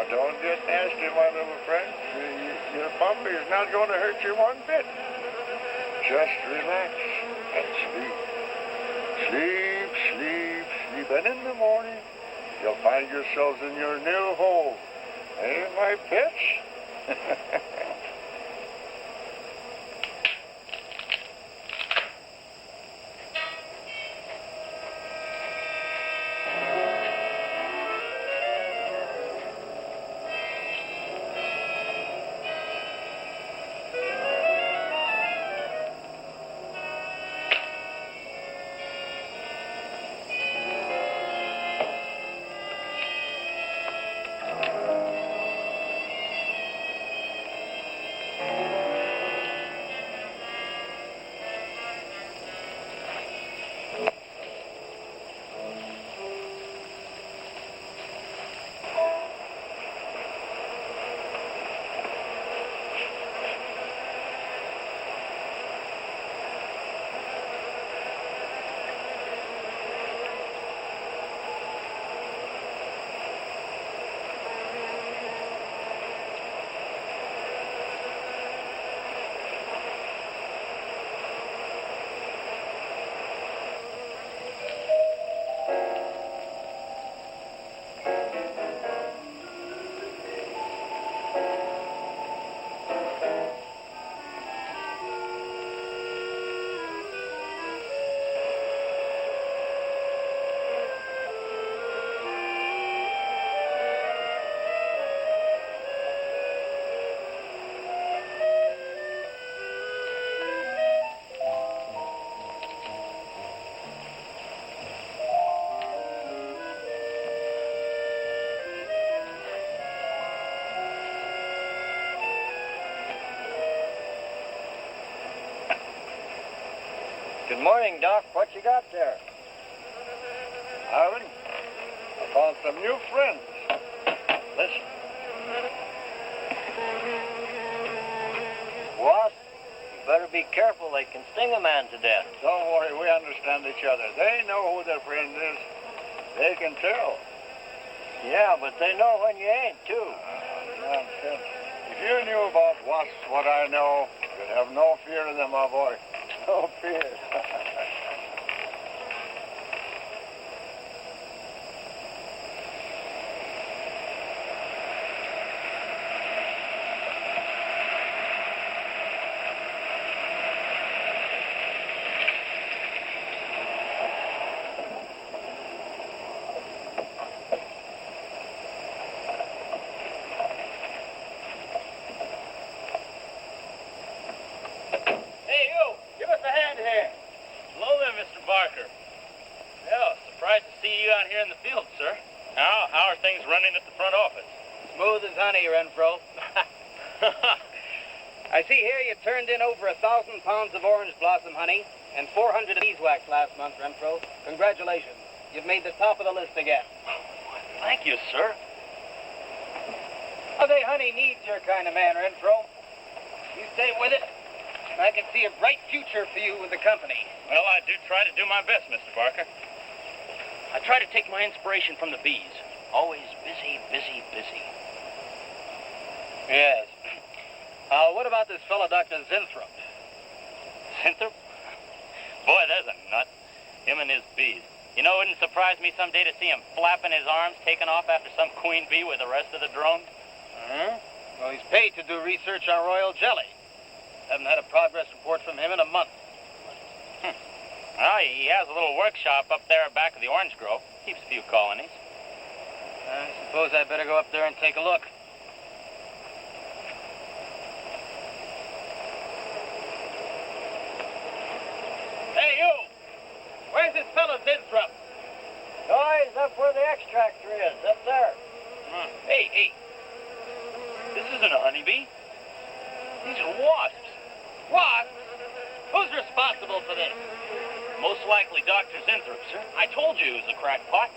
Don't get nasty, my little friend. Your puppy is not going to hurt you one bit. Just relax and sleep. Sleep, sleep, sleep. And in the morning, you'll find yourselves in your new home. Eh, my pets? Good morning, Doc. What you got there? Harlan, I found some new friends. Listen. Wasp, you better be careful. They can sting a man to death. Don't worry, we understand each other. They know who their friend is. They can tell. Yeah, but they know when you ain't, too. Nonsense. If you knew about wasps what I know, you'd have no fear of them, my boy. No fear. I see here you turned in over 1,000 pounds of orange blossom honey and 400 beeswax last month, Renfro. Congratulations. You've made the top of the list again. Thank you, sir. Oh, honey needs your kind of man, Renfro. You stay with it, and I can see a bright future for you with the company. Well, I do try to do my best, Mr. Barker. I try to take my inspiration from the bees. Always busy, busy, busy. Yes. What about this fellow, Dr. Zinthrop? Zinthrop? Boy, there's a nut. Him and his bees. You know, it wouldn't surprise me someday to see him flapping his arms, taking off after some queen bee with the rest of the drones. Well, he's paid to do research on royal jelly. Haven't had a progress report from him in a month. Well, he has a little workshop up there back of the orange grove. Keeps a few colonies. I suppose I better go up there and take a look. Hey, you! Where's this fellow Zinthrop? Oh, he's up where the extractor is, up there. Hey. This isn't a honeybee. These are wasps. Wasps? Who's responsible for this? Most likely Dr. Zinthrop, sir. I told you he was a crackpot.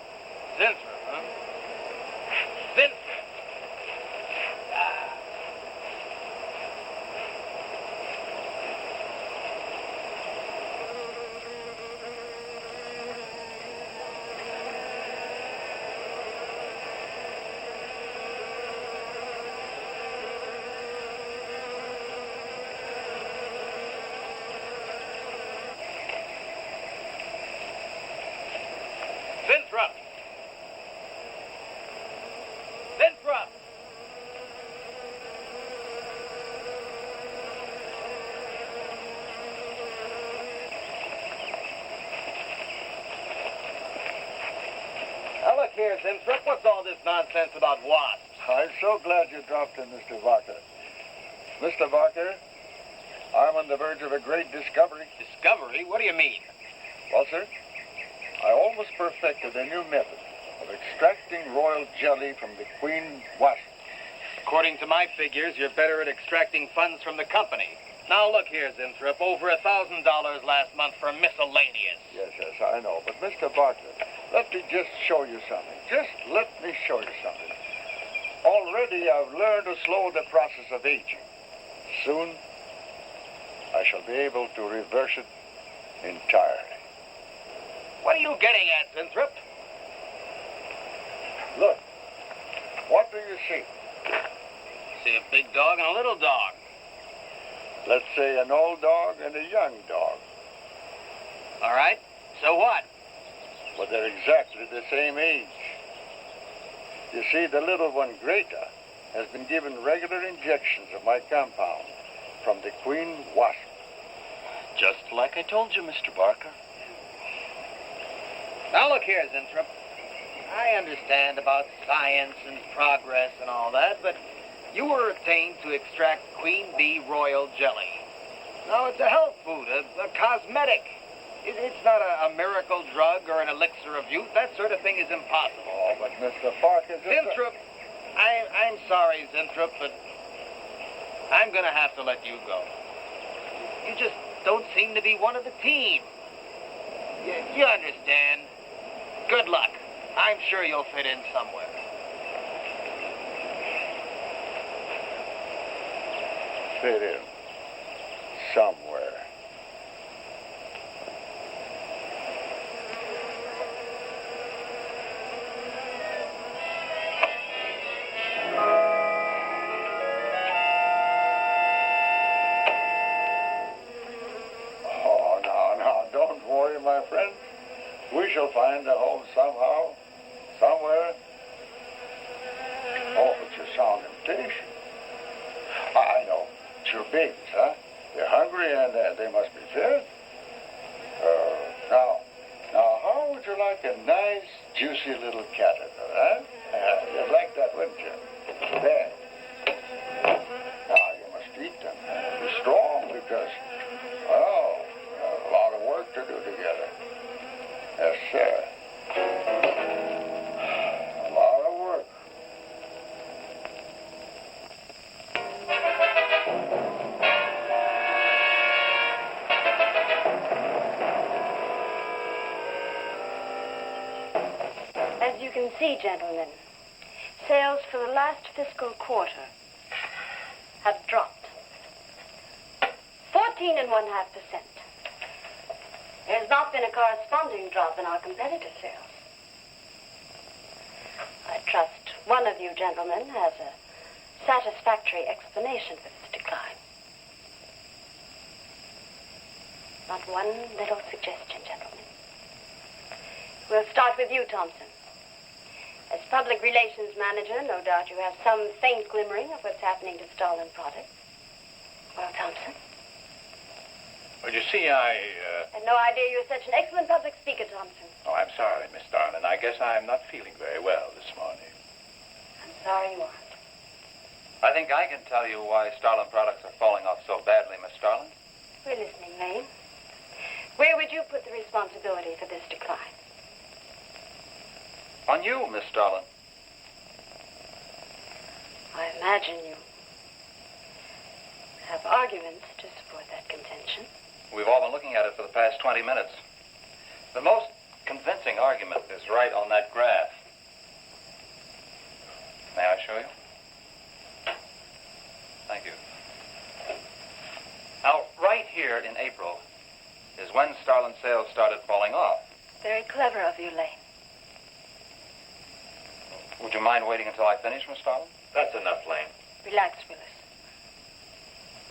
Zinthrop, huh? Zinthrop. Zinthrop! Zinthrop! Now look here, Zinthrop, what's all this nonsense about wasps? I'm so glad you dropped in, Mr. Barker. Mr. Barker, I'm on the verge of a great discovery. Discovery? What do you mean? Well, sir, I almost perfected a new method of extracting royal jelly from the queen wasp. According to my figures, you're better at extracting funds from the company. Now look here, Zinthrop, over $1,000 last month for miscellaneous. Yes, I know. But, Mr. Barker, let me just show you something. Just let me show you something. Already I've learned to slow the process of aging. Soon, I shall be able to reverse it entirely. What are you getting at, Zinthrop? Look, what do you see? See a big dog and a little dog. Let's say an old dog and a young dog. All right, so what? But they're exactly the same age. You see, the little one, Greta, has been given regular injections of my compound from the queen wasp. Just like I told you, Mr. Barker. Now look here, Zinthrop. I understand about science and progress and all that, but you were attained to extract queen bee royal jelly. Now, it's a health food, a cosmetic. It's not a miracle drug or an elixir of youth. That sort of thing is impossible. Oh, but Mr. Barker... Zinthrop, I'm sorry, Zinthrop, but I'm going to have to let you go. You just don't seem to be one of the team. You understand. Good luck. I'm sure you'll fit in somewhere. Fit in somewhere. Oh, no, don't worry, my friend. We shall find a home somehow, somewhere. Oh, but you sound impatient. I know. It's your babies, huh? They're hungry and they must be fed. Now, how would you like a nice, juicy little caterpillar, huh? You'd like that, wouldn't you? There. Now, you must eat them. Be strong because, well, a lot of work to do together. Yes, sir. A lot of work. As you can see, gentlemen, sales for the last fiscal quarter have dropped 14.5%. There has not been a corresponding drop in our competitor sales. I trust one of you gentlemen has a satisfactory explanation for this decline. Not one little suggestion, gentlemen. We'll start with you, Thompson. As public relations manager, no doubt you have some faint glimmering of what's happening to stolen products. Well, Thompson? Well, you see, I had no idea you were such an excellent public speaker, Thompson. Oh, I'm sorry, Miss Darlin. I guess I'm not feeling very well this morning. I'm sorry you aren't. I think I can tell you why Starlin products are falling off so badly, Miss Starlin. We're listening, Lane. Where would you put the responsibility for this decline? On you, Miss Starlin. I imagine you have arguments to support that contention. We've all been looking at it for the past 20 minutes. The most convincing argument is right on that graph. May I show you? Thank you. Now, right here in April is when Starlin sales started falling off. Very clever of you, Lane. Would you mind waiting until I finish, Miss Starlin? That's enough, Lane. Relax, Willis.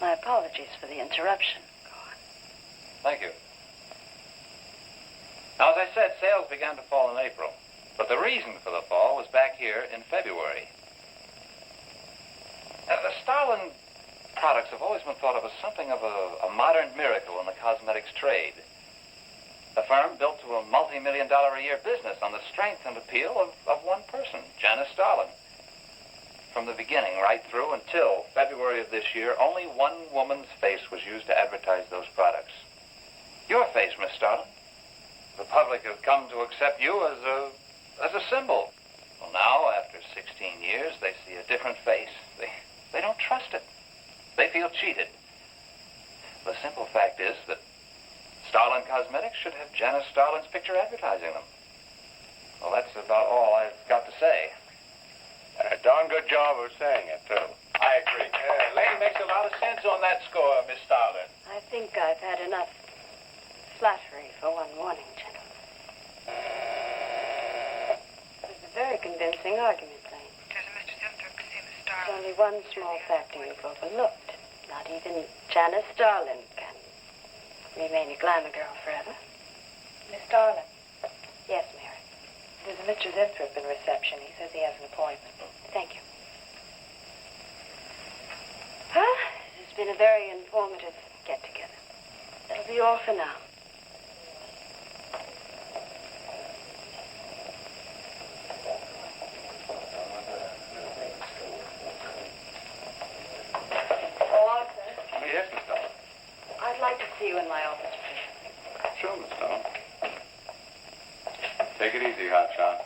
My apologies for the interruption. Go on. Thank you. Now, as I said, sales began to fall in April. But the reason for the fall was back here in February. Now, the Starlin products have always been thought of as something of a modern miracle in the cosmetics trade. The firm built to a multi-million-dollar-a-year business on the strength and appeal of one person, Janice Starlin. From the beginning right through until February of this year, only one woman's face was used to advertise those products. Your face, Miss Starlin. The public have come to accept you as a symbol. Well, now, after 16 years, they see a different face. They don't trust it. They feel cheated. The simple fact is that Starlin Cosmetics should have Janice Starlin's picture advertising them. Well, that's about all I've got to say. A darn good job of saying it, too. I agree. Lane makes a lot of sense on that score, Miss Starlin. I think I've had enough flattery for one morning, gentlemen. It was a very convincing argument, Lane. Does Mr. Zimthorpe see Miss There's Starlin? only one small factor you've overlooked. Not even Janice Starlin can remain a glamour girl forever. Miss Starlin, Yes, Mary. there's a Mr. Zimthorpe in reception. He says he has an appointment. Thank you. Well, this has been a very informative get-together. That'll be all for now. Oh, Arthur, Yes, Miss Starlin. I'd like to see you in my office, please. Sure, Miss Starlin. Take it easy, Hotshot.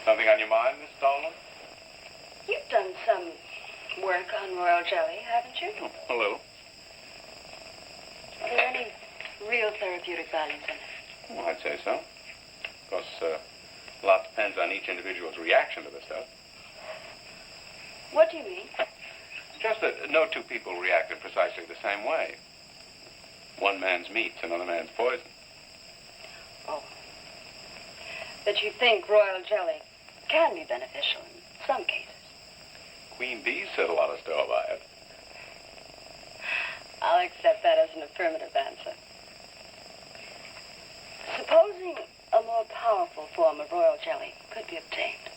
Something on your mind, Miss Starlin? You've done some work on royal jelly, haven't you? A little. there any real therapeutic values in it? Well, I'd say so. Of course, a lot depends on each individual's reaction to the stuff. What do you mean? Just that no two people react in precisely the same way. One man's meat's another man's poison. Oh. But you think royal jelly can be beneficial in some cases? Queen bees set a lot of store by it. I'll accept that as an affirmative answer. Supposing a more powerful form of royal jelly could be obtained.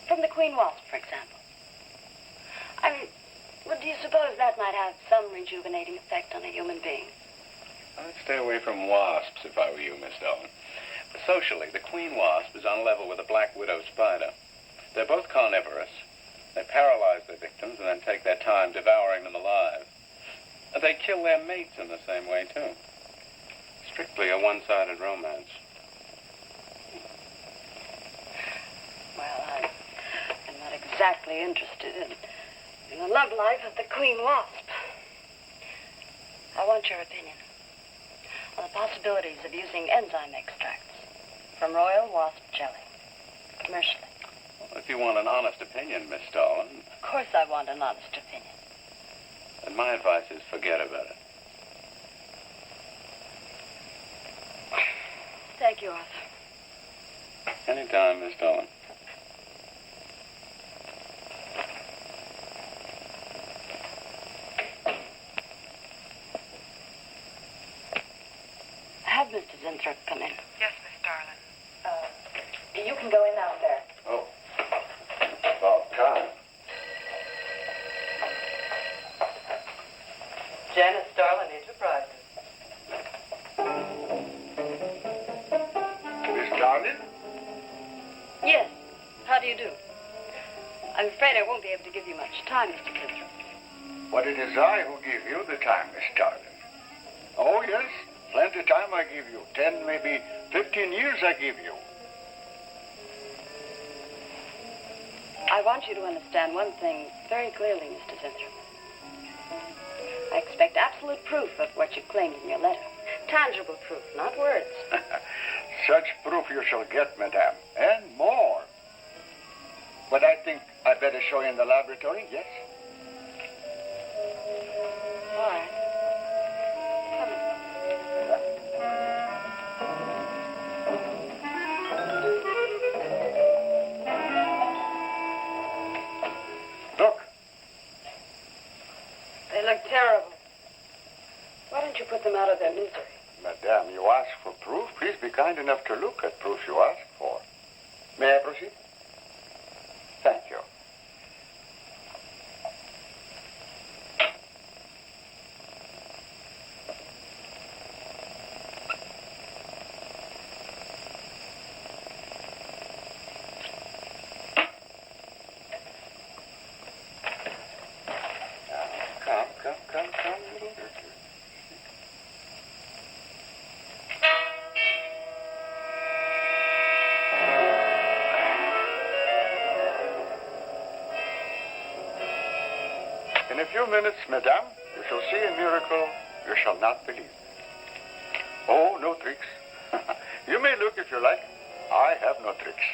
From the queen wasp, for example. I mean, do you suppose that might have some rejuvenating effect on a human being? I'd stay away from wasps if I were you, Miss Dolan. Socially, the queen wasp is on level with a black widow spider. They're both carnivorous. They paralyze their victims and then take their time devouring them alive. They kill their mates in the same way, too. Strictly a one-sided romance. Well, I'm not exactly interested in the love life of the queen wasp. I want your opinion on the possibilities of using enzyme extracts from royal wasp jelly, commercially. Well, if you want an honest opinion, Miss Dolan... Of course I want an honest opinion. Then my advice is forget about it. Thank you, Arthur. Anytime, Miss Dolan. Have Mr. Zinthrop come in. Yes, Miss Darlin. You can go in out there. Oh. About time. Janice Darlin Enterprises. Miss Darling? Yes. How do you do? I'm afraid I won't be able to give you much time, Mr. Zinthrop. But it is I who give you the time, Miss Darling. Oh, yes. Plenty time I give you. 10, maybe 15 years I give you. I want you to understand one thing very clearly, Mr. Zinthrop. I expect absolute proof of what you claimed in your letter. Tangible proof, not words. Such proof you shall get, madame, and more. But I think I'd better show you in the laboratory, yes? All right. Look, They look terrible. Why don't you put them out of their misery? madame, you ask for proof. Please be kind enough to look at proof you ask for. May I proceed? Thank you. Come. In a few minutes, madame, you shall see a miracle you shall not believe. Oh, no tricks. You may look if you like. I have no tricks.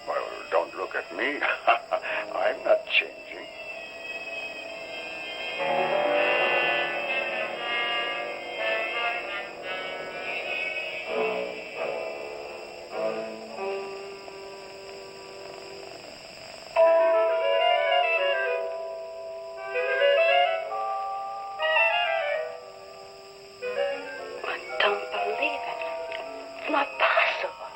Well, don't look at me. I'm not changing. I don't believe it. It's not possible.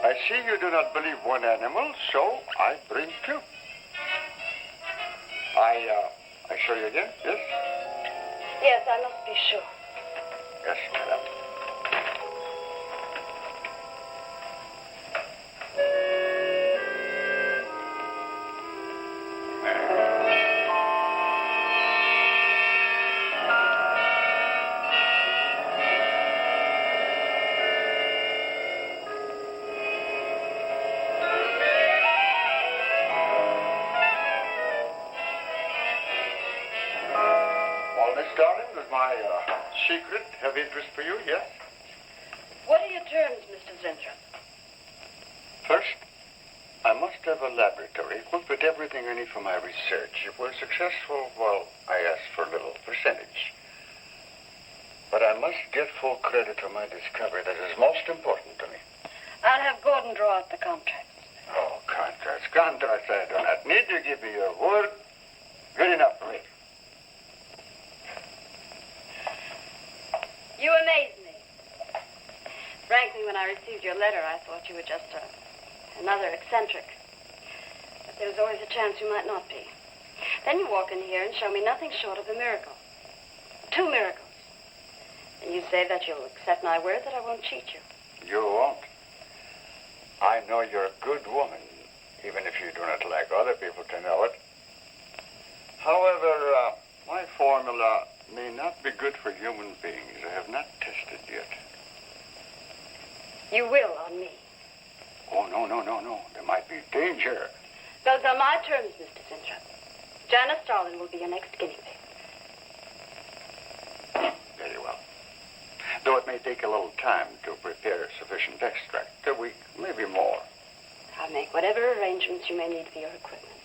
I see you do not believe one animal, so I bring two. I show you again, yes? Yes, I must be sure. Yes, madame. my secret have interest for you, yes? What are your terms, Mr. Zinthrop? First, I must have a laboratory equipped with everything I need for my research. If we're successful, well, I ask for a little percentage. But I must get full credit for my discovery. That is most important to me. I'll have Gordon draw out the contracts. Oh, contracts. Contracts I do not need. You give me your word. Good enough for me. You amaze me. Frankly, when I received your letter, I thought you were just another eccentric. But there was always a chance you might not be. Then you walk in here and show me nothing short of a miracle. 2 miracles. And you say that you'll accept my word that I won't cheat you. You won't. I know you're a good woman, even if you do not like other people to know it. However, my formula may not be good for human beings. I have not tested yet. You will on me. Oh, no. There might be danger. Those are my terms, Mr. Zinthrop. Janice Starlin will be your next guinea pig. Very well. Though it may take a little time to prepare sufficient extract. A week, maybe more. I'll make whatever arrangements you may need for your equipment.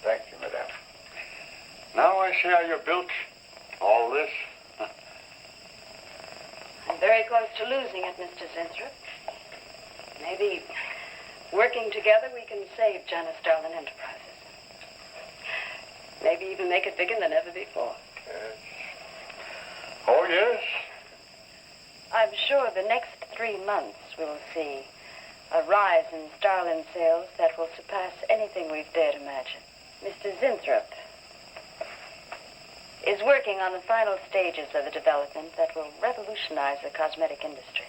Thank you, madame. Now I see how you built all this. I'm very close to losing it, Mr. Zinthrop. Maybe working together we can save Janice Starlin Enterprises. Maybe even make it bigger than ever before. Yes. Oh, yes. I'm sure the next 3 months we'll see a rise in Starlin sales that will surpass anything we've dared imagine. Mr. Zinthrop is working on the final stages of a development that will revolutionize the cosmetic industry.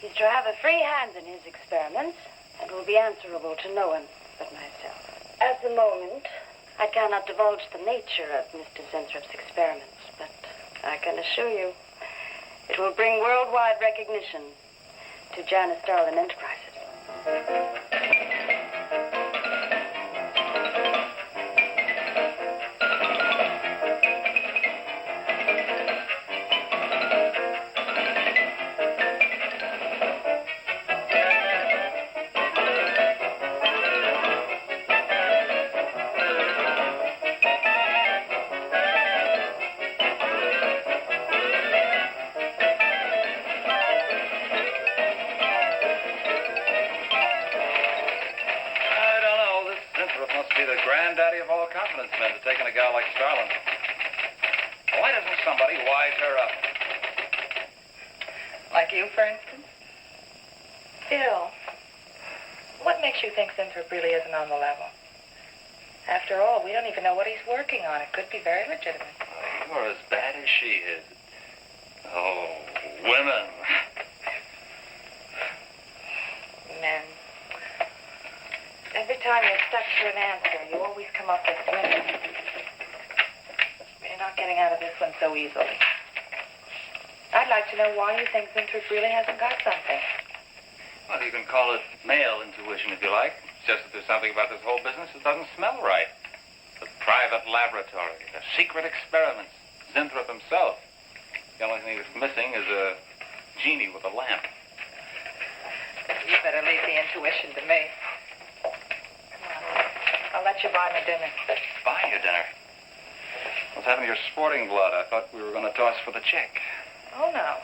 He's to have a free hand in his experiments and will be answerable to no one but myself. At the moment, I cannot divulge the nature of Mr. Zinthrop's experiments, but I can assure you it will bring worldwide recognition to Janice Starlin Enterprises. Granddaddy of all confidence men to taking a gal like Starlin. Why doesn't somebody wise her up? Like you, for instance? Bill, what makes you think Zinthrop really isn't on the level? After all, we don't even know what he's working on. It could be very legitimate. You're as bad as she is. Oh, women. Men. Every time you're stuck for an answer, you always come up with women. You're not getting out of this one so easily. I'd like to know why you think Zinthrop really hasn't got something. Well, you can call it male intuition if you like. It's just that there's something about this whole business that doesn't smell right. The private laboratory, the secret experiments, Zinthrop himself. The only thing that's missing is a genie with a lamp. You better leave the intuition to me. I'll let you buy me dinner. Buy you dinner? What's happened to your sporting blood? I thought we were going to toss for the check. Oh, no.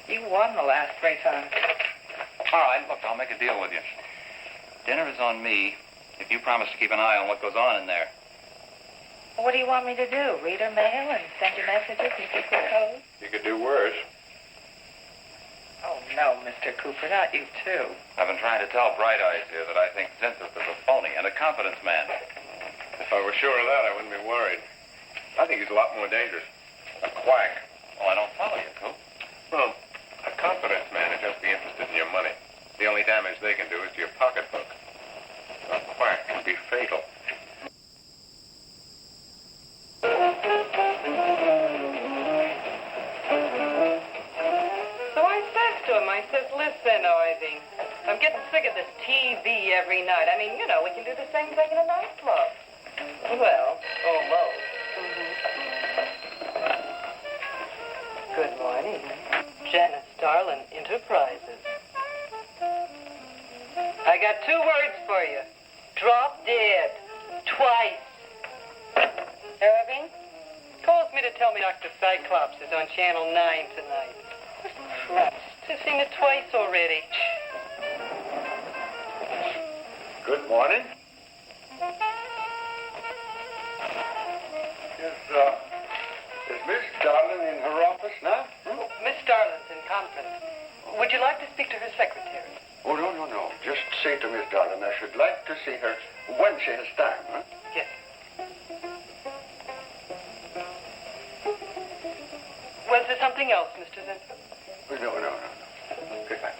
You won the last 3 times. All right, look, I'll make a deal with you. Dinner is on me if you promise to keep an eye on what goes on in there. What do you want me to do? Read her mail and send you messages and secret codes? You could do worse. Oh, no, Mr. Cooper, not you, too. I've been trying to tell Bright Eyes here that I think Zinthrop is a phony and a confidence man. If I were sure of that, I wouldn't be worried. I think he's a lot more dangerous. A quack. Well, I don't follow you, Coop. Well, a confidence man would just be interested in your money. The only damage they can do is to your pocketbook. A quack can be fatal. I says, listen, Ivy, I'm getting sick of this TV every night. I mean, you know, we can do the same thing in a nightclub. Well, almost. Enterprises. I got 2 words for you. Drop dead. Twice. Irving calls me to tell me Dr. Cyclops is on Channel 9 tonight. Christ, I've seen it twice already. Good morning. Is Miss Darling in her office now? Miss Darling's in conference. Would you like to speak to her secretary? Oh, no. Just say to Miss Darling I should like to see her when she has time, huh? Yes. Was there something else, Mr. Zinford? No. Goodbye.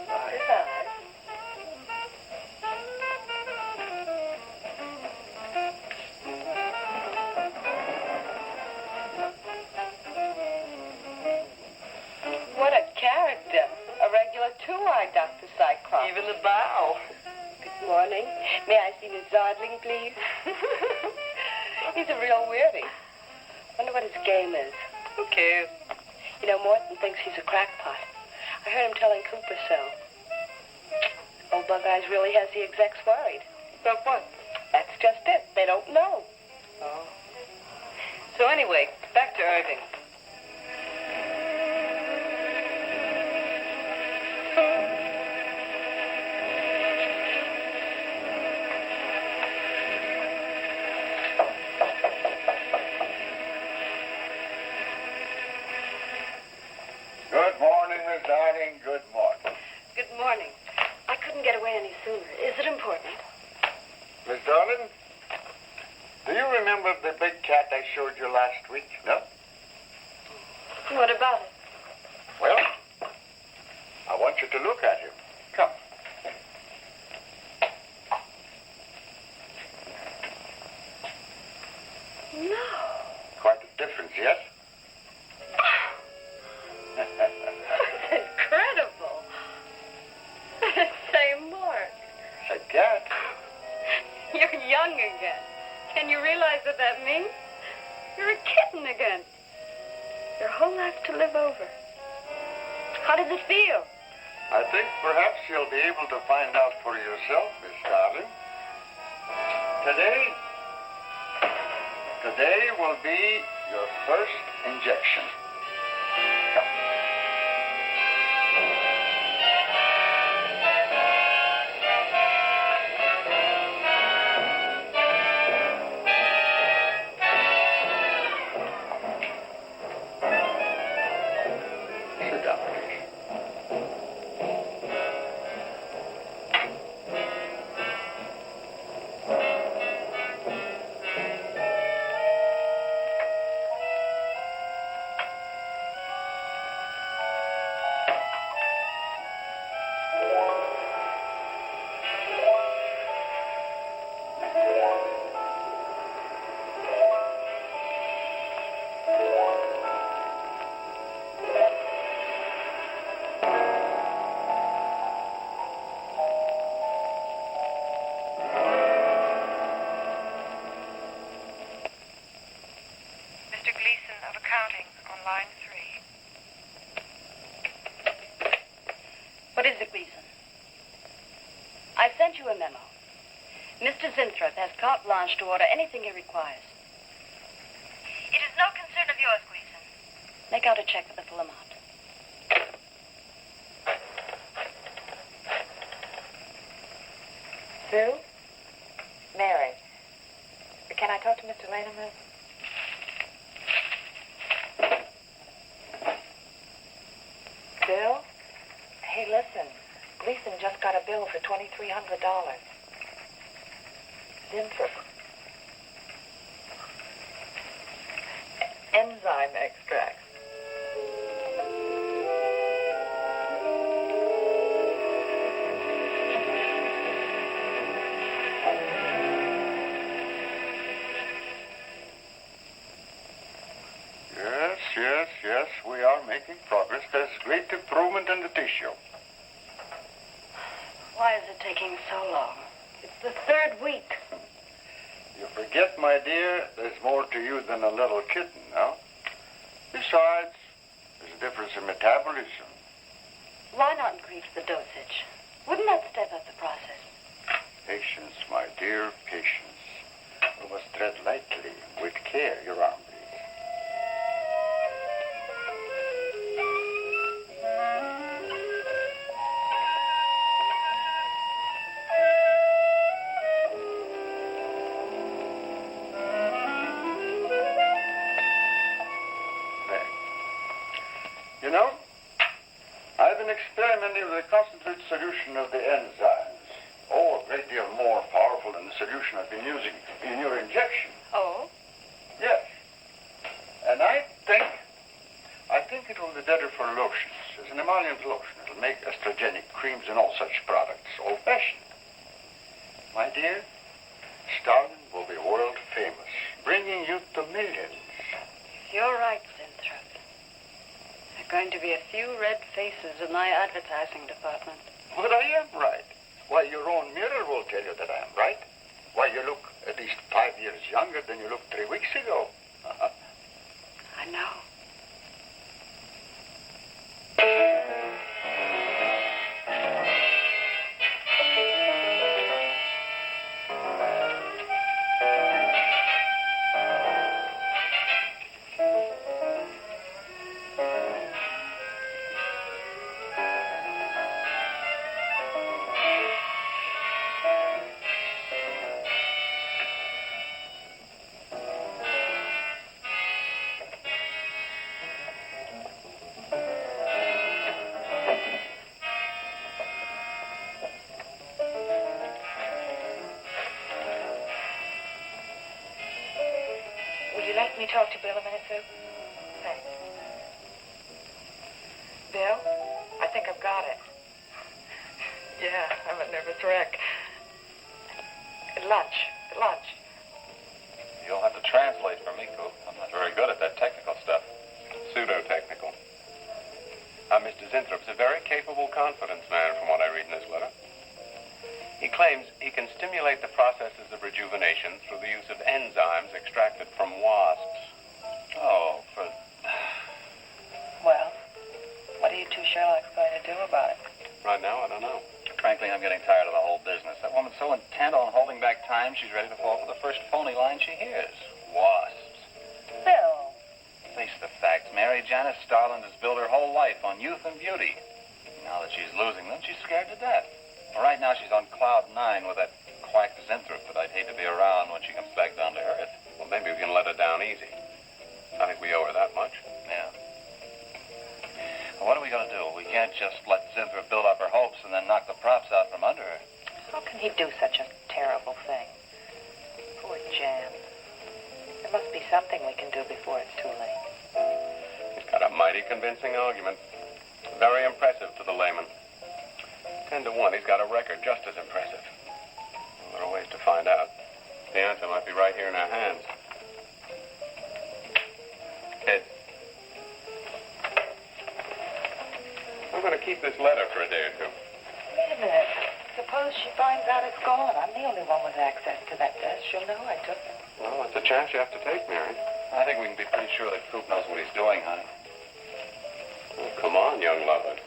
Goodbye. What a character. A regular two-eyed Dr. Cyclops. Even the bow. Good morning. May I see Miss Zardling, please? He's a real weirdie. Wonder what his game is. Who cares? You know, Morton thinks he's a crackpot. I heard him telling Cooper so. Old Bug Eyes really has the execs worried. About what? That's just it. They don't know. Oh. So anyway, back to Irving. Good morning, Miss Darling. Good morning. Good morning. I couldn't get away any sooner. Is it important? Miss Darling, do you remember the big cat I showed you last week? No? What about it? Well, I want you to look at him. Come. No. Quite a difference, yes? It's incredible. Say more. It's a cat. You're young again. Can you realize what that means? You're a kitten again. Your whole life to live over. How does it feel? I think perhaps you'll be able to find out for yourself, Miss Darling. Today will be your first injection. Come. Sit down, please. Mr. Gleason of accounting on line 3. What is it, Gleason? I sent you a memo. Mr. Zinthrop has carte blanche to order anything he requires. It is no concern of yours, Gleason. Make out a check for the full amount. Sue? Mary. Can I talk to Mr. Lane a minute? Bill? Hey, listen. Gleason just got a bill for $2,300. Zinford. Enzyme extracts. Yes, we are making progress. There's great improvement in the tissue. Why is it taking so long? It's the 3rd week. You forget, my dear, there's more to you than a little kitten, no? Besides, there's a difference in metabolism. Why not increase the dosage? Wouldn't that step up the process? Patience, my dear, patience. We must tread lightly, with care, your arm, please. You know, I've been experimenting with a concentrated solution of the enzymes. Oh, a great deal more powerful than the solution I've been using in your injection. Oh? Yes. And I think it will be better for lotions. As an emollient lotion, it'll make estrogenic creams and all such products old-fashioned. My dear, Stalin will be world famous, bringing you to millions. You're right, Winthrop. There are going to be a few red faces in my advertising department. But I am right. Why, your own mirror will tell you that I am right. Why, you look at least 5 years younger than you looked 3 weeks ago. I know. Let me talk to Bill a minute, Sue. Thanks. Bill, I think I've got it. Yeah, I'm a nervous wreck. Lunch. You'll have to translate for me, Coop. I'm not very good at that technical stuff. Pseudo-technical. Mr. Zinthrop's a very capable confidence man from what I read in this letter. He claims he can stimulate the processes of rejuvenation through the use of enzymes extracted from wasps. Oh, Well, what are you two Sherlocks going to do about it? Right now, I don't know. Frankly, I'm getting tired of the whole business. That woman's so intent on holding back time, she's ready to fall for the first phony line she hears. Wasps. Bill. Face the facts. Mary Janice Starland has built her whole life on youth and beauty. Now that she's losing them, she's scared to death. Right now, she's on cloud 9 with that quack Zinthrop that I'd hate to be around when she comes back down to earth. Well, maybe we can let her down easy. I think we owe her that much. Yeah. Well, what are we going to do? We can't just let Zinthrop build up her hopes and then knock the props out from under her. How can he do such a terrible thing? Poor Jan. There must be something we can do before it's too late. He's got a mighty convincing argument. Very impressive to the layman. 10 to 1, he's got a record just as impressive. Well, there are ways to find out. The answer might be right here in our hands. Kid. I'm going to keep this letter for a day or two. Wait a minute. Suppose she finds out it's gone. I'm the only one with access to that desk. She'll know I took it. Well, that's a chance you have to take, Mary. I think we can be pretty sure that Coop knows what he's doing, honey. Oh, come on, young lover.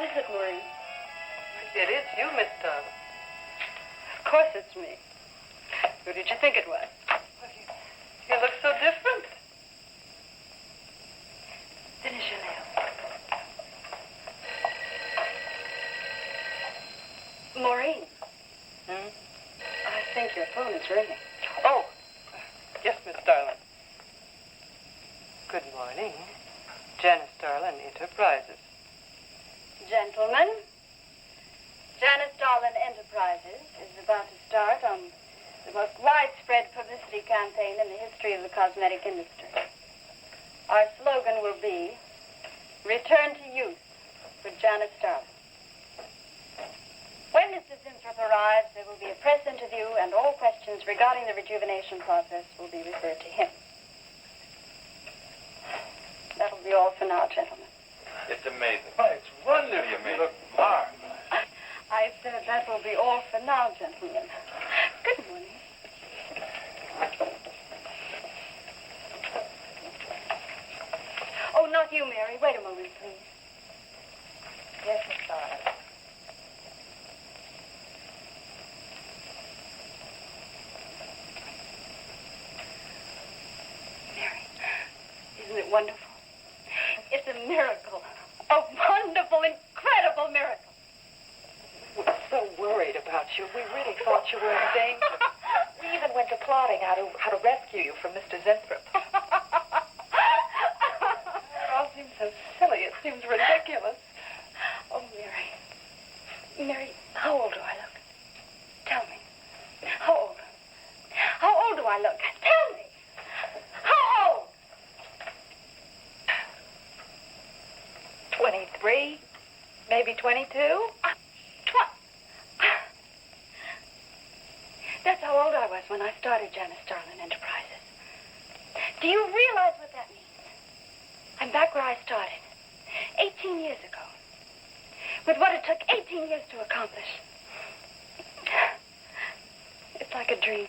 What is it, Maureen? It is you, Miss Darling. Of course it's me. Who did you think it was? You look so different. Finish your nails. Maureen. I think your phone is ringing. Oh, yes, Miss Darling. Good morning. Janice Darling Enterprises. Gentlemen, Janice Darlin Enterprises is about to start on the most widespread publicity campaign in the history of the cosmetic industry. Our slogan will be, Return to Youth with Janice Darlin. When Mr. Zinthrop arrives, there will be a press interview, and all questions regarding the rejuvenation process will be referred to him. That'll be all for now, gentlemen. It's amazing. Oh, it's wonderful. You look marvelous. I said that will be all for now, gentlemen. Good morning. Oh, not you, Mary. Wait a moment, please. Yes, Miss Darling. Mary, isn't it wonderful? It's a miracle. A wonderful, incredible miracle. We were so worried about you. We really thought you were in danger. We even went to plotting how to rescue you from Mr. Zinthrop. It all seems so silly. It seems ridiculous. Oh, Mary. Mary, how old do I look? Tell me. How old? How old do I look? Tell me. How old? 23, maybe 22. That's how old I was when I started Janice Darlin Enterprises. Do you realize what that means? I'm back where I started, 18 years ago, with what it took 18 years to accomplish. It's like a dream.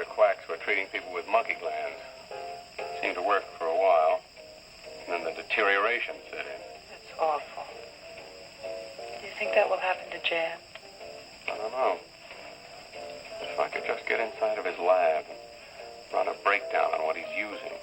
Quacks were treating people with monkey glands. Seemed to work for a while. And then the deterioration set in. That's awful. Do you think that will happen to Jan? I don't know. If I could just get inside of his lab and run a breakdown on what he's using.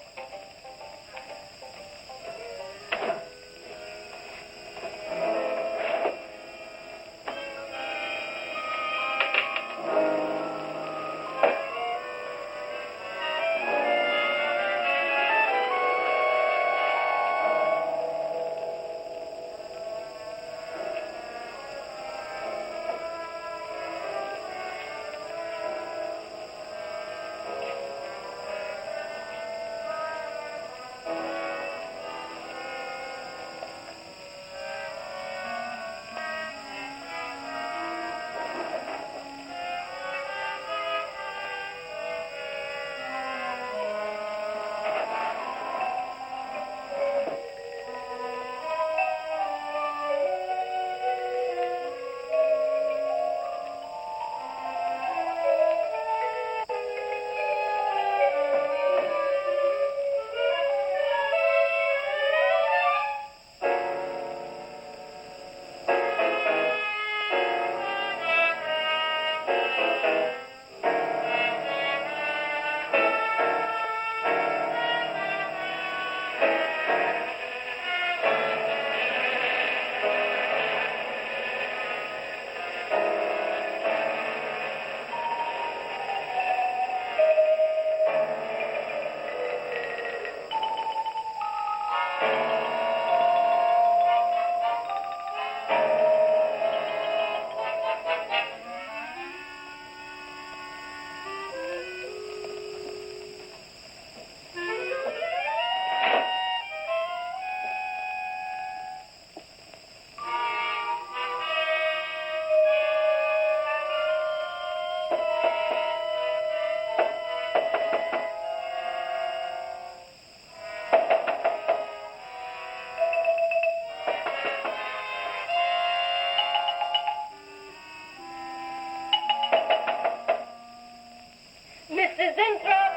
Mr. Zinthrop!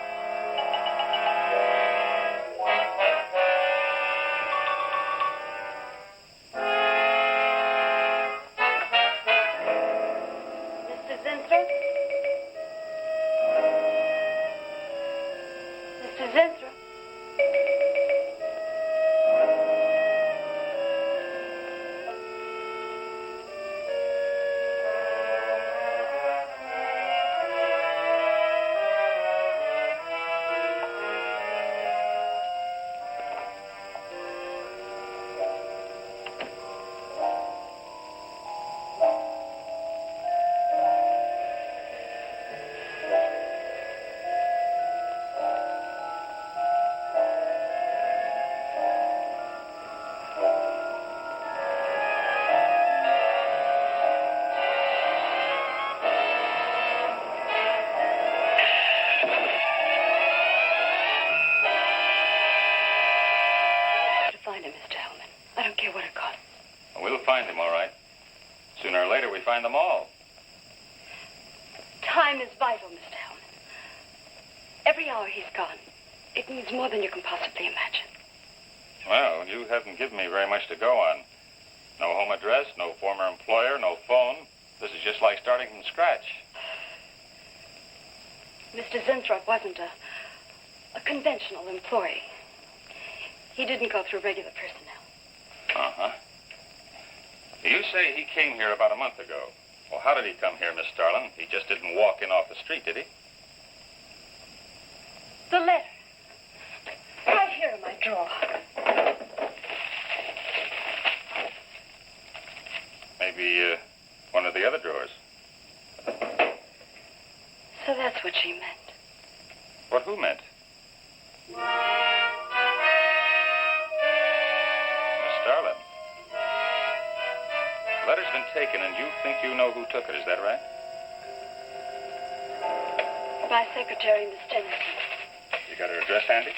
Mr. Zinthrop? Mr. Zinthrop? Find him, Mr. Hellman. I don't care what it costs. We'll find him, all right. Sooner or later, we find them all. Time is vital, Mr. Hellman. Every hour he's gone, it means more than you can possibly imagine. Well, you haven't given me very much to go on. No home address, no former employer, no phone. This is just like starting from scratch. Mr. Zinthrop wasn't a conventional employee. He didn't go through regular personnel. Uh-huh. You say he came here about a month ago. Well, how did he come here, Miss Starlin? He just didn't walk in off the street, did he? The letter. Right here in my drawer. Maybe one of the other drawers. So that's what she meant. What who meant? Miss Starlin. The letter's been taken, and you think you know who took it. Is that right? My secretary, Miss Dennison. You got her address handy?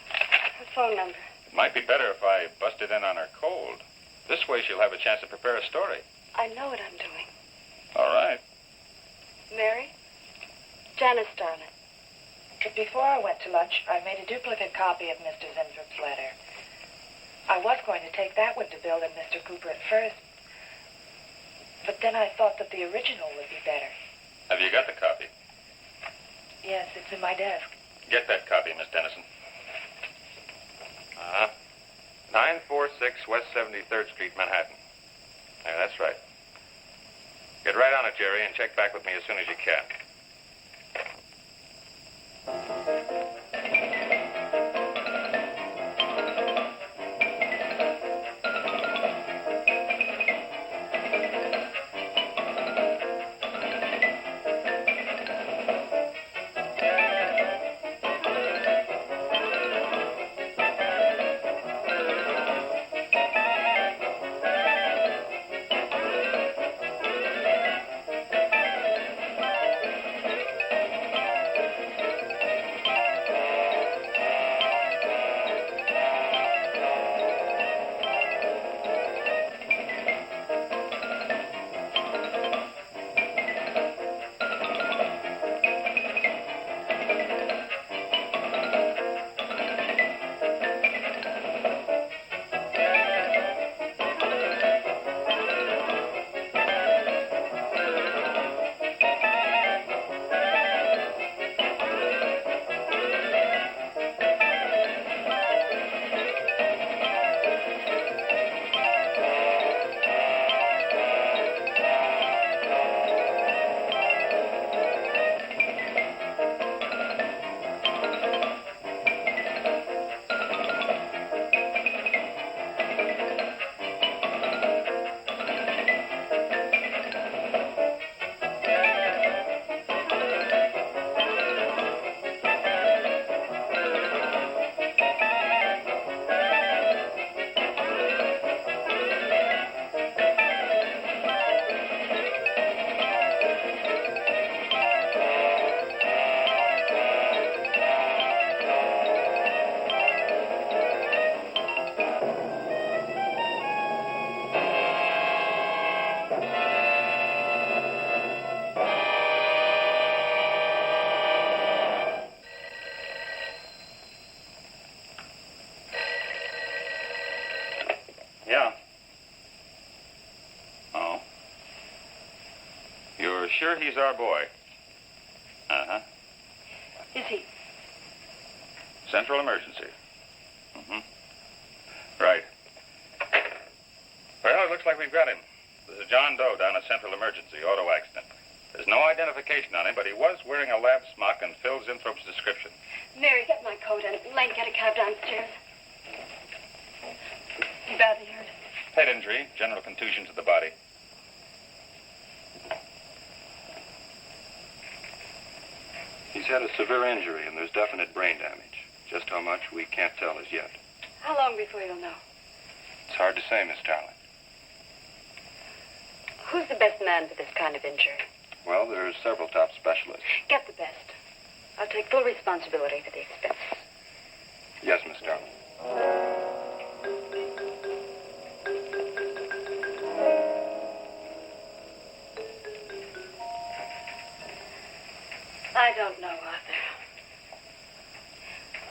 Her phone number. It might be better if I busted in on her cold. This way she'll have a chance to prepare a story. I know what I'm doing. All right. Mary? Janice Starlin. But before I went to lunch, I made a duplicate copy of Mr. Zinthrup's letter. I was going to take that one to Bill and Mr. Cooper at first. But then I thought that the original would be better. Have you got the copy? Yes, it's in my desk. Get that copy, Miss Dennison. 946 West 73rd Street, Manhattan. Yeah, that's right. Get right on it, Jerry, and check back with me as soon as you can. sure he's our boy? Uh-huh. Is he? Central emergency. Mm-hmm. Right. Well, it looks like we've got him. There's a John Doe down at Central Emergency, auto accident. There's no identification on him, but he was wearing a lab smock and fills Zinthrope's description. Mary, get my coat and Lane, get a cab downstairs. He badly hurt. Head injury, general contusion to the body. He's had a severe injury, and there's definite brain damage. Just how much, we can't tell as yet. How long before you'll know? It's hard to say, Miss Starling. Who's the best man for this kind of injury? Well, there's several top specialists. Get the best. I'll take full responsibility for the expenses. Yes, Miss Starling. I don't know, Arthur.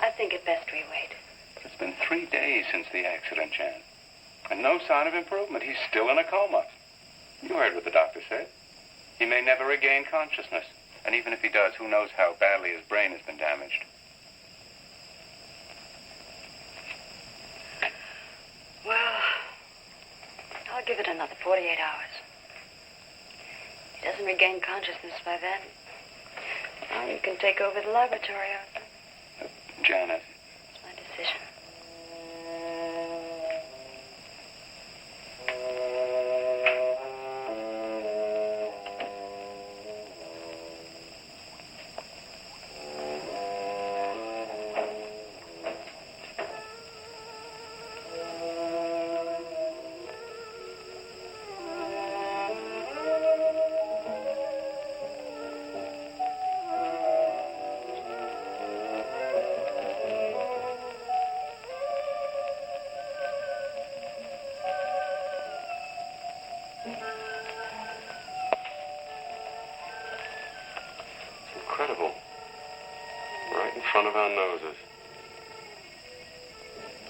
I think it best we wait. It's been 3 days since the accident, Jan. And no sign of improvement. He's still in a coma. You heard what the doctor said. He may never regain consciousness. And even if he does, who knows how badly his brain has been damaged. Well, I'll give it another 48 hours. He doesn't regain consciousness by then. Well, you can take over the laboratory, Arthur. Janet. It's my decision. Incredible. Right in front of our noses.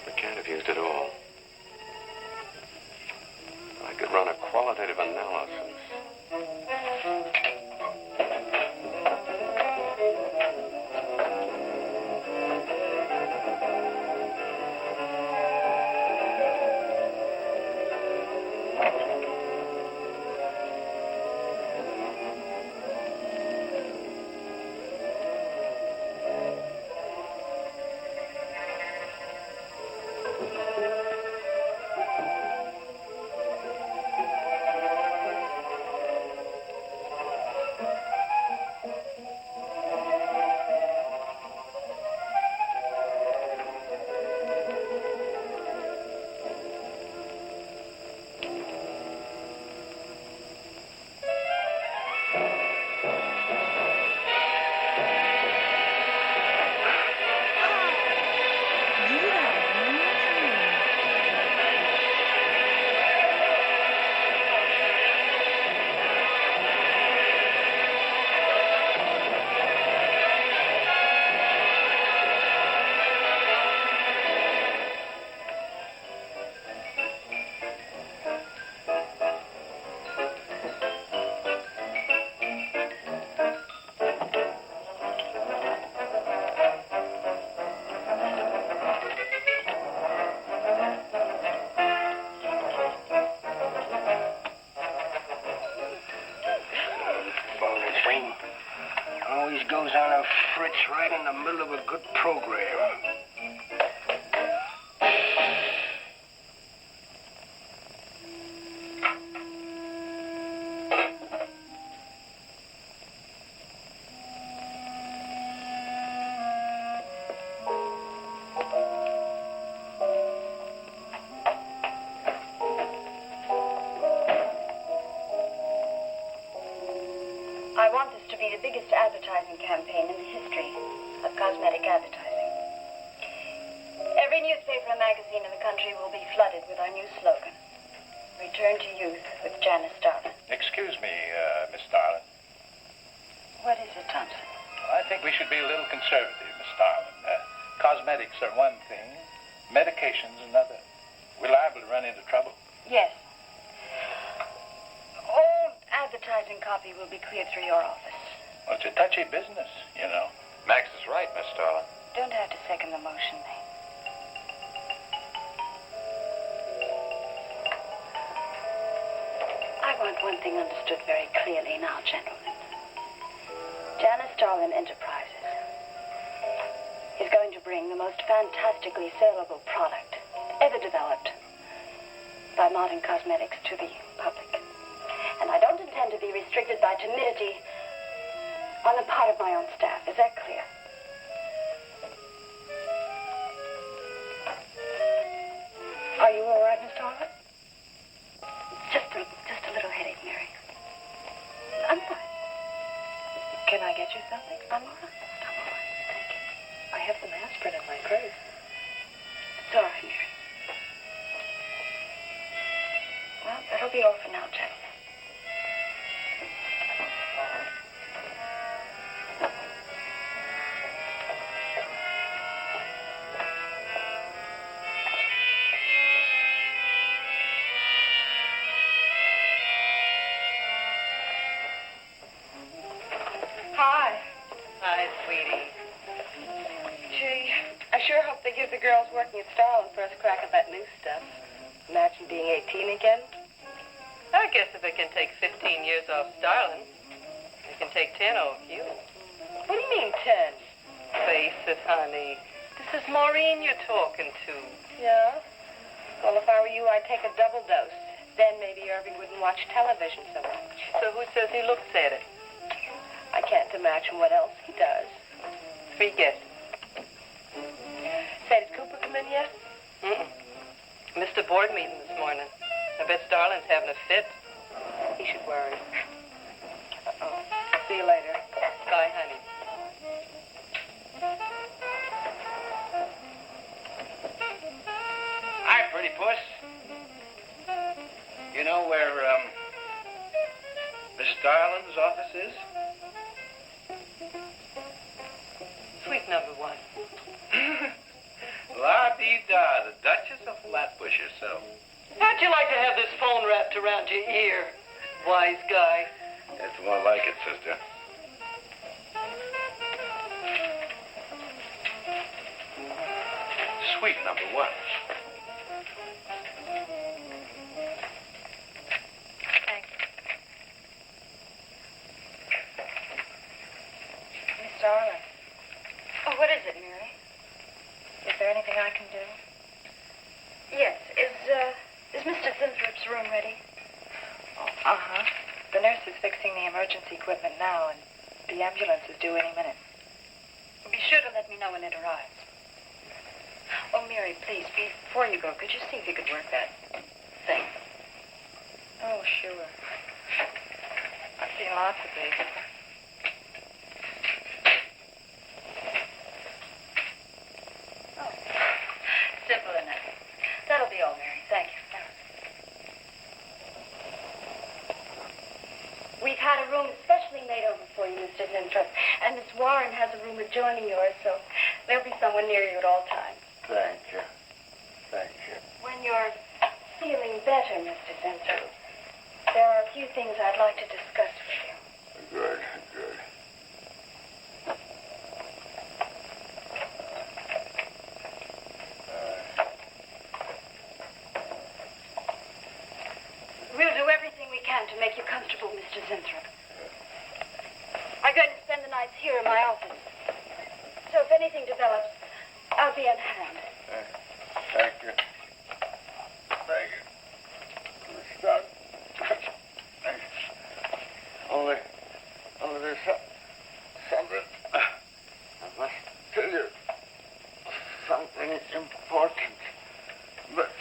We can't have used it all. I could run a qualitative analysis. Always goes on a fritz right in the middle of a good program. I want this to be the biggest advertising campaign in the history of cosmetic advertising. Every newspaper and magazine in the country will be flooded with our new slogan, Return to Youth with Janice Starlin. Excuse me, Miss Starlin. What is it, Thompson? I think we should be a little conservative, Miss Starlin. Cosmetics are one thing, medications another. We're liable to run into trouble. Yes. All advertising copy will be cleared through your office. Well, it's a touchy business, you know. Max is right, Miss Starlin. Don't have to second the motion, May. I want one thing understood very clearly now, gentlemen. Janice Starlin Enterprises is going to bring the most fantastically saleable product ever developed by modern cosmetics to the public. And I don't intend to be restricted by timidity on the part of my own staff. Is that clear? Are you all right, Miss Starlin? Just a little headache, Mary. I'm fine. Can I get you something? I'm all right. I'm all right. Thank you. I have some aspirin in my purse. It's all right, Mary. Well, that'll be all for now, gentlemen. Give the girls working at Starlin first crack at that new stuff. Imagine being 18 again. I guess if it can take 15 years off Starlin, it can take 10 off you. What do you mean, 10? Face it, honey. This is Maureen you're talking to. Yeah? Well, if I were you, I'd take a double dose. Then maybe Irving wouldn't watch television so much. So who says he looks at it? I can't imagine what else he does. Forget it. Say, did Cooper come in yet? Missed a board meeting this morning. I bet Starlin's having a fit. He should worry. Uh-oh. See you later. Bye, honey. Hi, pretty puss. You know where, Miss Starlin's office is? Suite number 1. La-dee-da, the Duchess of Flatbush herself. How'd you like to have this phone wrapped around your ear, wise guy? That's more like it, sister. Suite number 1. Thanks. Miss Starlin. Oh, what is it, Mary? Is there anything I can do? Yes. Is Mr. Sinthrop's room ready? Uh-huh. The nurse is fixing the emergency equipment now, and the ambulance is due any minute. Be sure to let me know when it arrives. Oh, Mary, please, before you go, could you see if you could work that thing? Oh, sure. I've seen lots of babies. Simple enough. That'll be all, Mary. Thank you. We've had a room especially made over for you, Mr. Zinthrop. And Miss Warren has a room adjoining yours, so there'll be someone near you at all times. Thank you. Thank you. When you're feeling better, Mr. Zinthrop, there are a few things I'd like to discuss with you. Good, good. We'll do everything we can to make you comfortable, Mr. Zinthrop. I'm going to spend the nights here in my office. So if anything develops, I'll be on hand. Thank you. Thank you. Stop. Only there's something. I must tell you. Something important. But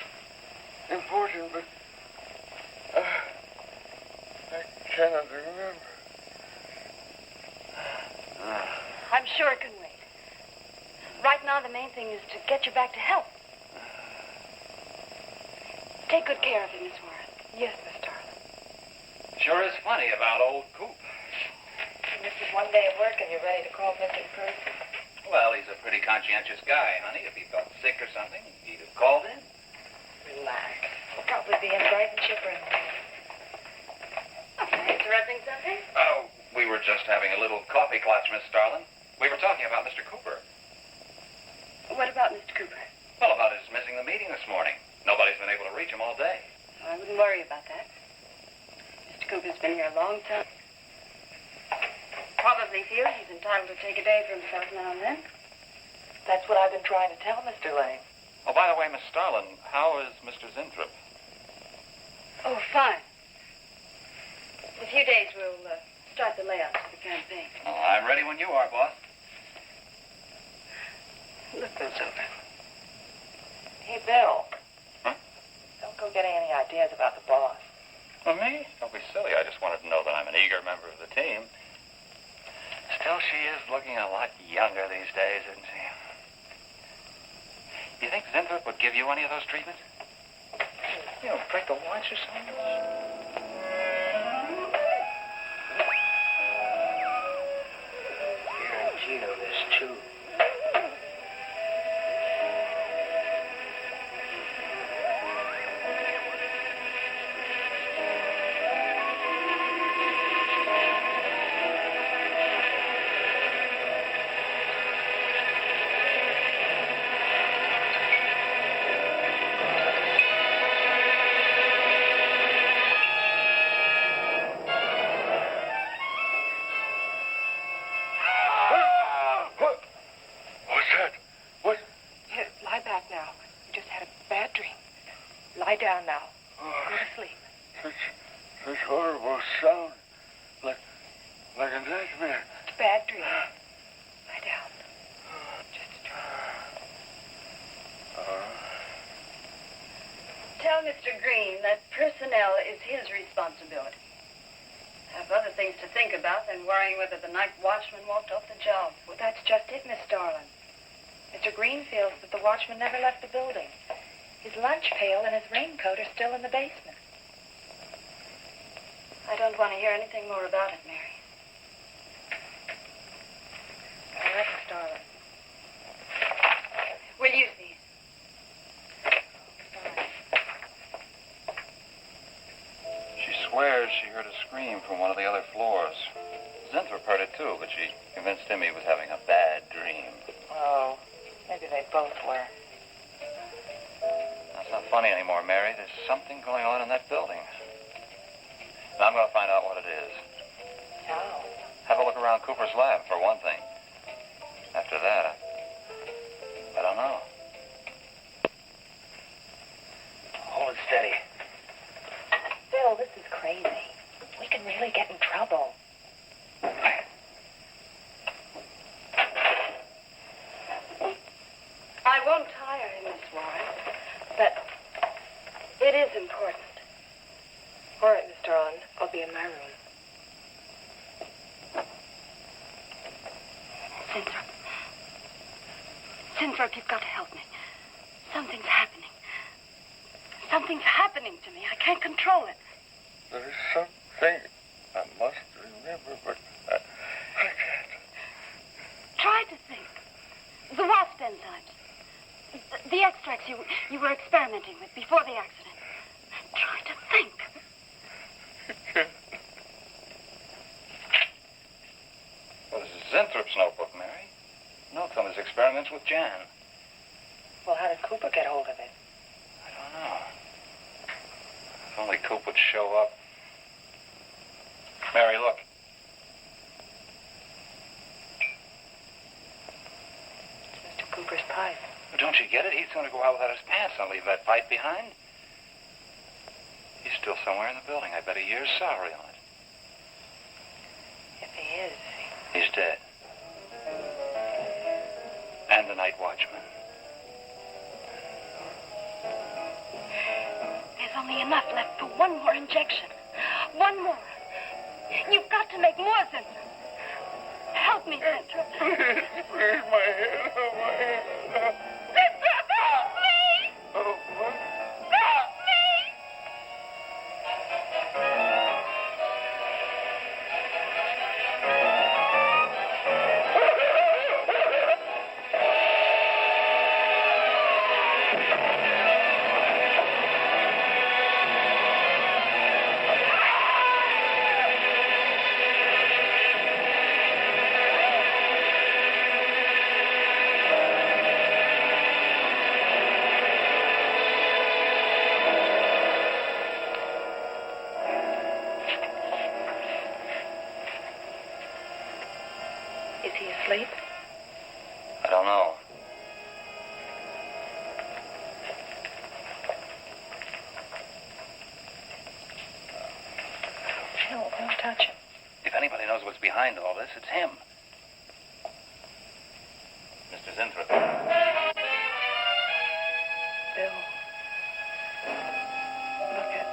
I cannot remember. I'm sure it can wait. Right now, the main thing is to get you back to health. Take good care of him, Miss Warren. Yes, Miss Starlin. Sure is funny about old Coop. This is one day of work and you're ready to call missing person. Well, he's a pretty conscientious guy, honey. If he felt sick or something, he'd have called in. Relax. We'll probably be in bright and chipper in the morning. Okay. Interrupting something? Oh, we were just having a little coffee clutch, Miss Starlin. We were talking about Mr. Cooper. What about Mr. Cooper? Well, about his missing the meeting this morning. Nobody's been able to reach him all day. I wouldn't worry about that. Mr. Cooper's been here a long time. Probably feels he's entitled to take a day for himself now and then. That's what I've been trying to tell Mr. Lane. Oh, by the way, Miss Starlin, how is Mr. Zinthrop? Oh, fine. In a few days, we'll start the layouts for the campaign. Oh, I'm ready when you are, boss. Look those over. Hey, Bill. Huh? Don't go getting any ideas about the boss. Well, me? Don't be silly. I just wanted to know that I'm an eager member of the team. Still, she is looking a lot younger these days, isn't she? You think Zinthrop would give you any of those treatments? You know, break the watch or something? Here in Gino, there's two. Lie down now. Go to sleep. Such horrible sound. Like a nightmare. It's a bad dream. Lie down. Just a dream. Tell Mr. Green that personnel is his responsibility. Have other things to think about than worrying whether the night watchman walked off the job. Well, that's just it, Miss Starlin. Mr. Green feels that the watchman never left the building. His lunch pail and his raincoat are still in the basement. I don't want to hear anything more about it, Mary. All right, Miss Starlin. We'll use these. She swears she heard a scream from one of the other floors. Zinthrop heard it too, but she convinced him he was having a bad dream. Oh, maybe they both were. That's not funny anymore, Mary. There's something going on in that building. Now I'm going to find out what it is. How? Have a look around Cooper's lab, for one thing. After that, I don't know. Hold it steady. Bill, this is crazy. We can really get in trouble. I won't tire him, Miss Warren, but it is important. All right, Miss Starlin. I'll be in my room. Zinthrop. Zinthrop, you've got to help me. Something's happening. Something's happening to me. I can't control it. There is something I must remember, but I can't. Try to think. The Wasp enzymes. The extracts you were experimenting with before the accident. Try to think. Well, this is Zinthrop's notebook, Mary. Notes on his experiments with Jan. Well, how did Cooper get hold of it? I don't know. If only Coop would show up. Mary, look. It's Mr. Cooper's pipe. Don't you get it? He's going to go out without his pants and leave that pipe behind. He's still somewhere in the building. I bet a year's salary on it. If he is. He's dead. And the night watchman. There's only enough left for one more injection. One more. You've got to make more, Zinthrop. Help me, Zinthrop. Please, my head, oh, my head. Zinthrop, help me! Oh, what? Help me! asleep? I don't know. No, don't touch him. If anybody knows what's behind all this, it's him. Mr. Zinthrop. Bill. Look at...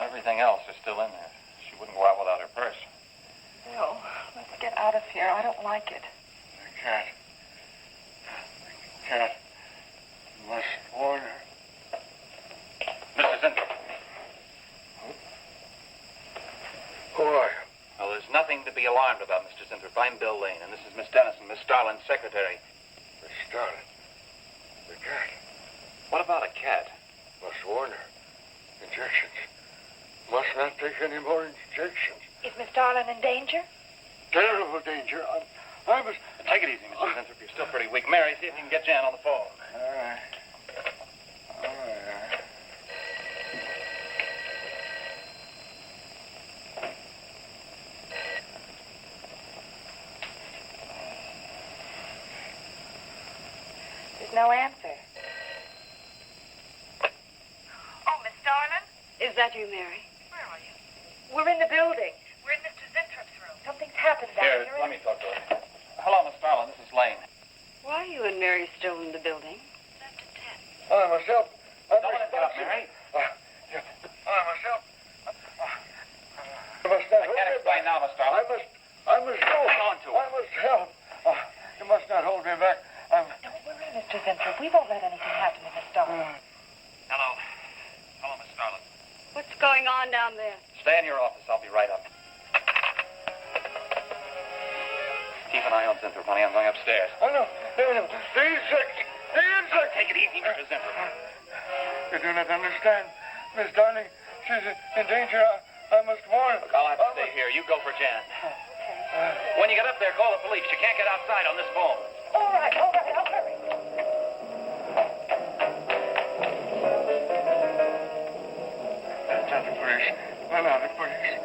Everything else is still in there. She wouldn't go out without her purse. Bill, let's get out of here. I don't like it. I can't. You must warn her. Mr. Zinthrop. Who are you? Well, there's nothing to be alarmed about, Mr. Zinthrop. I'm Bill Lane, and this is Miss Dennison, Miss Starlin's secretary. Miss Starlin. The cat. What about a cat? Must warn her. Injections. Must not take any more injections. Is Miss Darlin in danger? Terrible danger. I must... Take it easy, Mr. Zinthrop. You're still pretty weak. Mary, see if you can get Jan on the phone. All right. All right. There's no answer. Oh, Miss Darlin? Is that you, Mary? Where are you? We're in the building. We're in Mr. Zintrop's room. Something's happened down Here, here. let me talk to her. Hello, Miss Starlin. This is Lane. Why are you and Mary still in the building? I must help. Don't let it get up, Mary. I must help. You must not I can't explain now, Miss Starlin. I must go. Hang on to it. I must help. You must not hold me back. Don't worry, Mr. Zinthrop. We won't let anything happen to Miss Darlin. Hello. Hello, Miss Starlin. What's going on down there? Stay in your office. I'll be right up. Keep an eye on Zinthrop, honey. I'm going upstairs. Oh, no. The insect. The insect. Take it easy, Mr. Zinthrop. You do not understand. Miss Darling, she's in danger. I must warn her. Look, I'll have to stay here. You go for Jan. When you get up there, call the police. You can't get outside on this phone. All right, I'll hurry. Not the police. Not the police.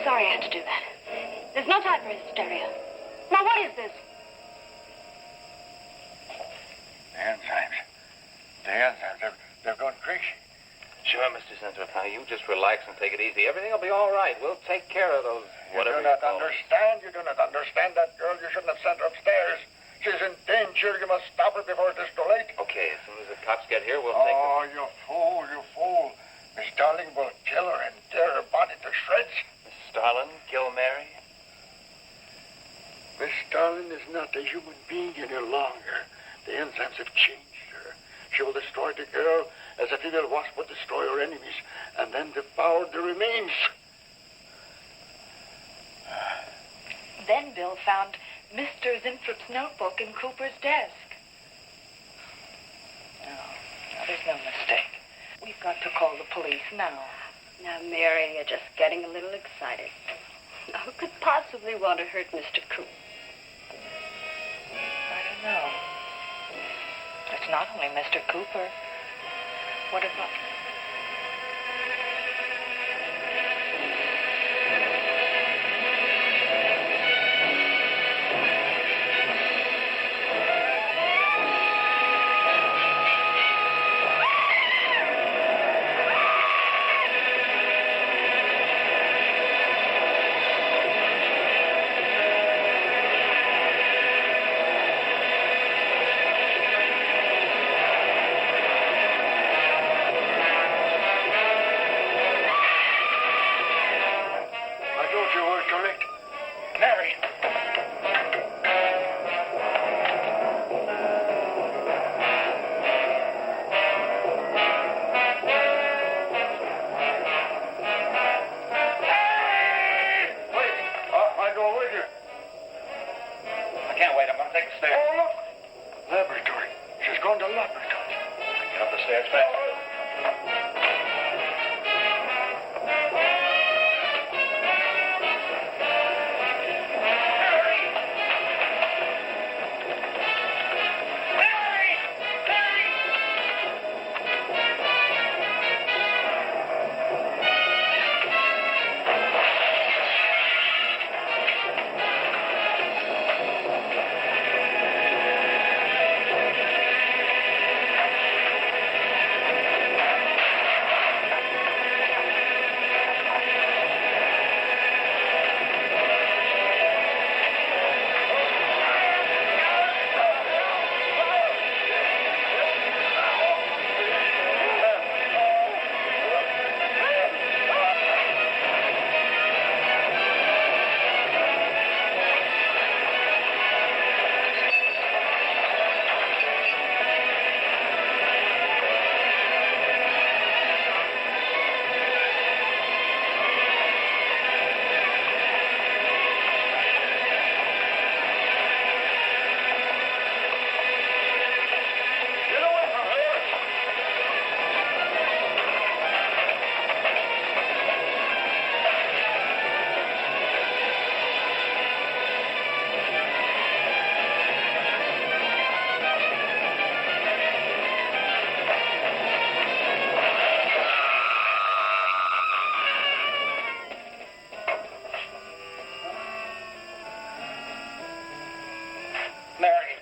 Sorry I had to do that. There's no time for hysteria. Now, what is this? The enzymes. They're going crazy. Sure, Mr. Zinthrop. Now, you just relax and take it easy. Everything will be all right. We'll take care of those whatever You do not call them. understand. You do not understand that girl. You shouldn't have sent her upstairs. She's in danger. You must stop her before it is too late. Okay, as soon as the cops get here, we'll take Oh, you fool, you fool. Miss Darling will kill her and tear her body to shreds. Miss Starlin, kill Mary? Miss Starlin is not a human being any longer. The enzymes have changed her. She will destroy the girl as a female wasp would destroy her enemies, and then devour the remains. Then Bill found Mr. Zinthrop's notebook in Cooper's desk. No, there's no mistake. We've got to call the police now. Now, Mary, you're just getting a little excited. Now, who could possibly want to hurt Mr. Cooper? I don't know. It's not only Mr. Cooper. What about... Mary.